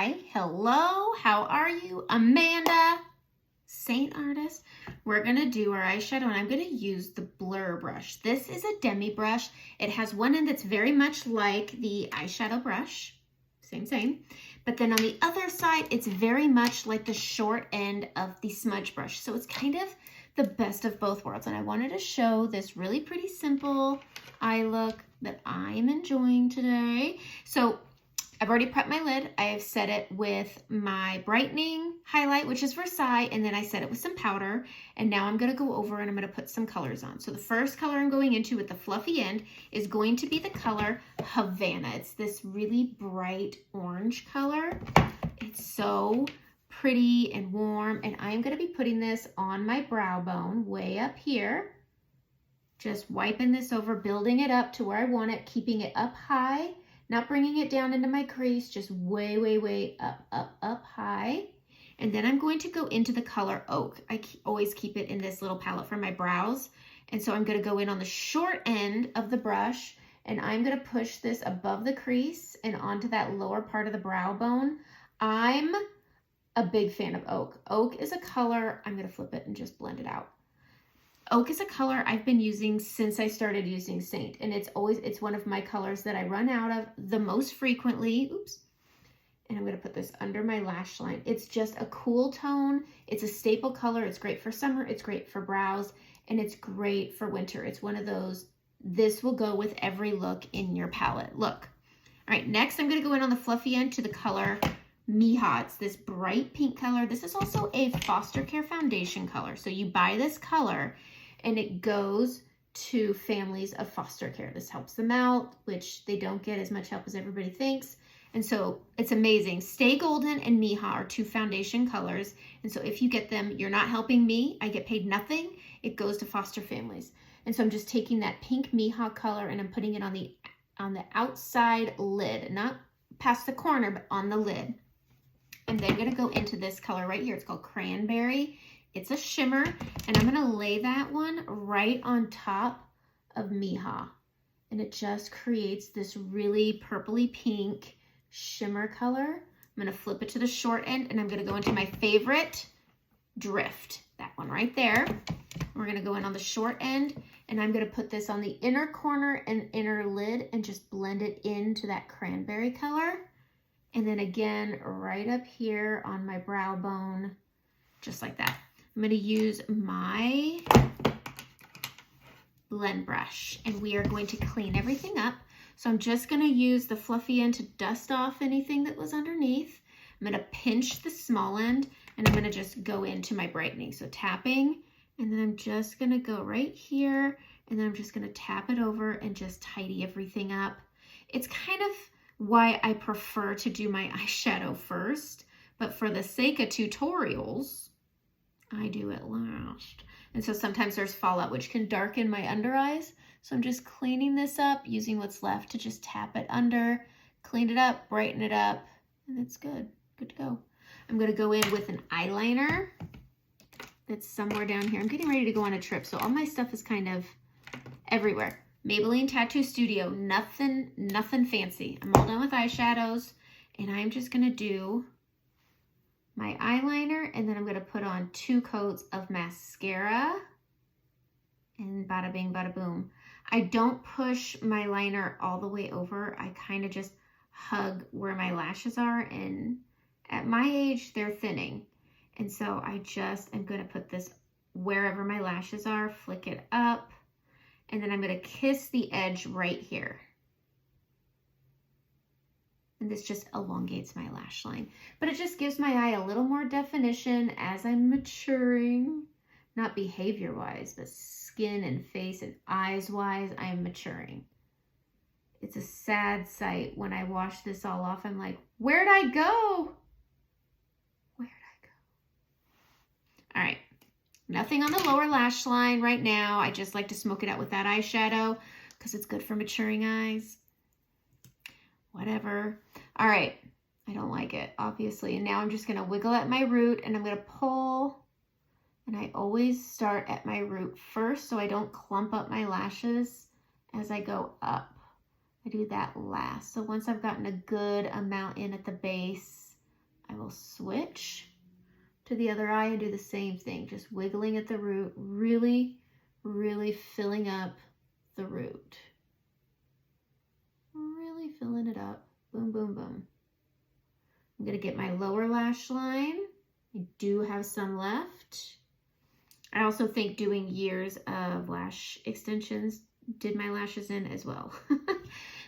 Hi, hello, how are you? Amanda, Seint Artist. We're gonna do our eyeshadow and I'm gonna use the blur brush. This is a demi brush. It has one end that's very much like the eyeshadow brush, same. But then on the other side, it's very much like the short end of the smudge brush. So it's kind of the best of both worlds. And I wanted to show this really pretty simple eye look that I'm enjoying today. So I've already prepped my lid. I have set it with my brightening highlight, which is Versailles, and then I set it with some powder. And now I'm gonna go over and I'm gonna put some colors on. So the first color I'm going into with the fluffy end is going to be the color Havana. It's this really bright orange color. It's so pretty and warm, and I'm gonna be putting this on my brow bone way up here. Just wiping this over, building it up to where I want it, keeping it up high. Not bringing it down into my crease, just way up high. And then I'm going to go into the color Oak. I always keep it in this little palette for my brows. And so I'm gonna go in on the short end of the brush and I'm gonna push this above the crease and onto that lower part of the brow bone. I'm a big fan of Oak. Oak is a color, I'm gonna flip it and just blend it out. Oak is a color I've been using since I started using Seint, and it's one of my colors that I run out of the most frequently. Oops. And I'm gonna put this under my lash line. It's just a cool tone. It's a staple color. It's great for summer. It's great for brows, and it's great for winter. It's one of those, this will go with every look in your palette. Look. All right, next I'm gonna go in on the fluffy end to the color Mija. It's this bright pink color. This is also a foster care foundation color. So you buy this color and it goes to families of foster care. This helps them out, which they don't get as much help as everybody thinks. And so it's amazing. Stay Golden and Mija are two foundation colors. And so if you get them, you're not helping me. I get paid nothing. It goes to foster families. And so I'm just taking that pink Mija color and I'm putting it on the outside lid, not past the corner, but on the lid. And then I'm gonna go into this color right here. It's called Cranberry. It's a shimmer, and I'm gonna lay that one right on top of Mija. And it just creates this really purpley pink shimmer color. I'm gonna flip it to the short end, and I'm gonna go into my favorite, Drift. That one right there. We're gonna go in on the short end, and I'm gonna put this on the inner corner and inner lid and just blend it into that cranberry color. And then again, right up here on my brow bone, just like that. I'm going to use my blend brush and we are going to clean everything up. So I'm just going to use the fluffy end to dust off anything that was underneath. I'm going to pinch the small end and I'm going to just go into my brightening. So tapping, and then I'm just going to go right here and then I'm just going to tap it over and just tidy everything up. It's kind of why I prefer to do my eyeshadow first, but for the sake of tutorials, I do it last. And so sometimes there's fallout, which can darken my under eyes. So I'm just cleaning this up, using what's left to just tap it under, clean it up, brighten it up, and it's good to go. I'm gonna go in with an eyeliner that's somewhere down here. I'm getting ready to go on a trip, so all my stuff is kind of everywhere. Maybelline Tattoo Studio, nothing fancy. I'm all done with eyeshadows, and I'm just gonna do my eyeliner, and then I'm going to put on 2 coats of mascara, and bada bing, bada boom. I don't push my liner all the way over. I kind of just hug where my lashes are, and at my age, they're thinning. And so I just am going to put this wherever my lashes are, flick it up, and then I'm going to kiss the edge right here. And this just elongates my lash line. But it just gives my eye a little more definition as I'm maturing. Not behavior-wise, but skin and face and eyes-wise, I am maturing. It's a sad sight when I wash this all off. I'm like, where'd I go? Where'd I go? All right, nothing on the lower lash line right now. I just like to smoke it out with that eyeshadow because it's good for maturing eyes. Whatever. All right, I don't like it, obviously. And now I'm just gonna wiggle at my root and I'm gonna pull. And I always start at my root first so I don't clump up my lashes as I go up. I do that last. So once I've gotten a good amount in at the base, we'll switch to the other eye and do the same thing, just wiggling at the root, really, really filling up the root. Really filling it up. Boom, boom, boom. I'm going to get my lower lash line. I do have some left. I also think doing years of lash extensions did my lashes in as well.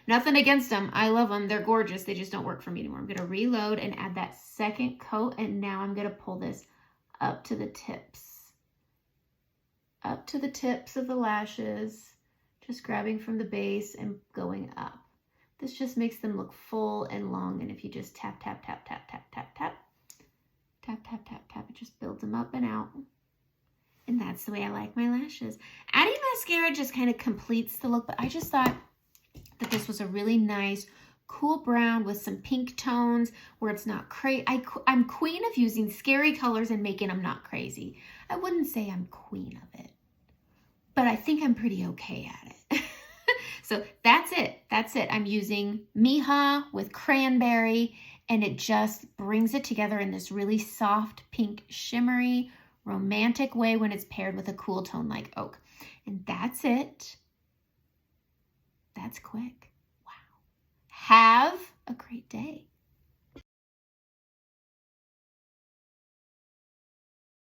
Nothing against them. I love them. They're gorgeous. They just don't work for me anymore. I'm going to reload and add that second coat. And now I'm going to pull this up to the tips. Up to the tips of the lashes. Just grabbing from the base and going up. This just makes them look full and long. And if you just tap, tap, tap, tap, tap, tap, tap, tap, tap, tap, tap, it just builds them up and out. And that's the way I like my lashes. Adding mascara just kind of completes the look, but I just thought that this was a really nice, cool brown with some pink tones where it's not crazy. I'm queen of using scary colors and making them not crazy. I wouldn't say I'm queen of it, but I think I'm pretty okay at it. So that's it. That's it. I'm using Miha with cranberry, and it just brings it together in this really soft, pink, shimmery, romantic way when it's paired with a cool tone like oak. And that's it. That's quick. Wow. Have a great day.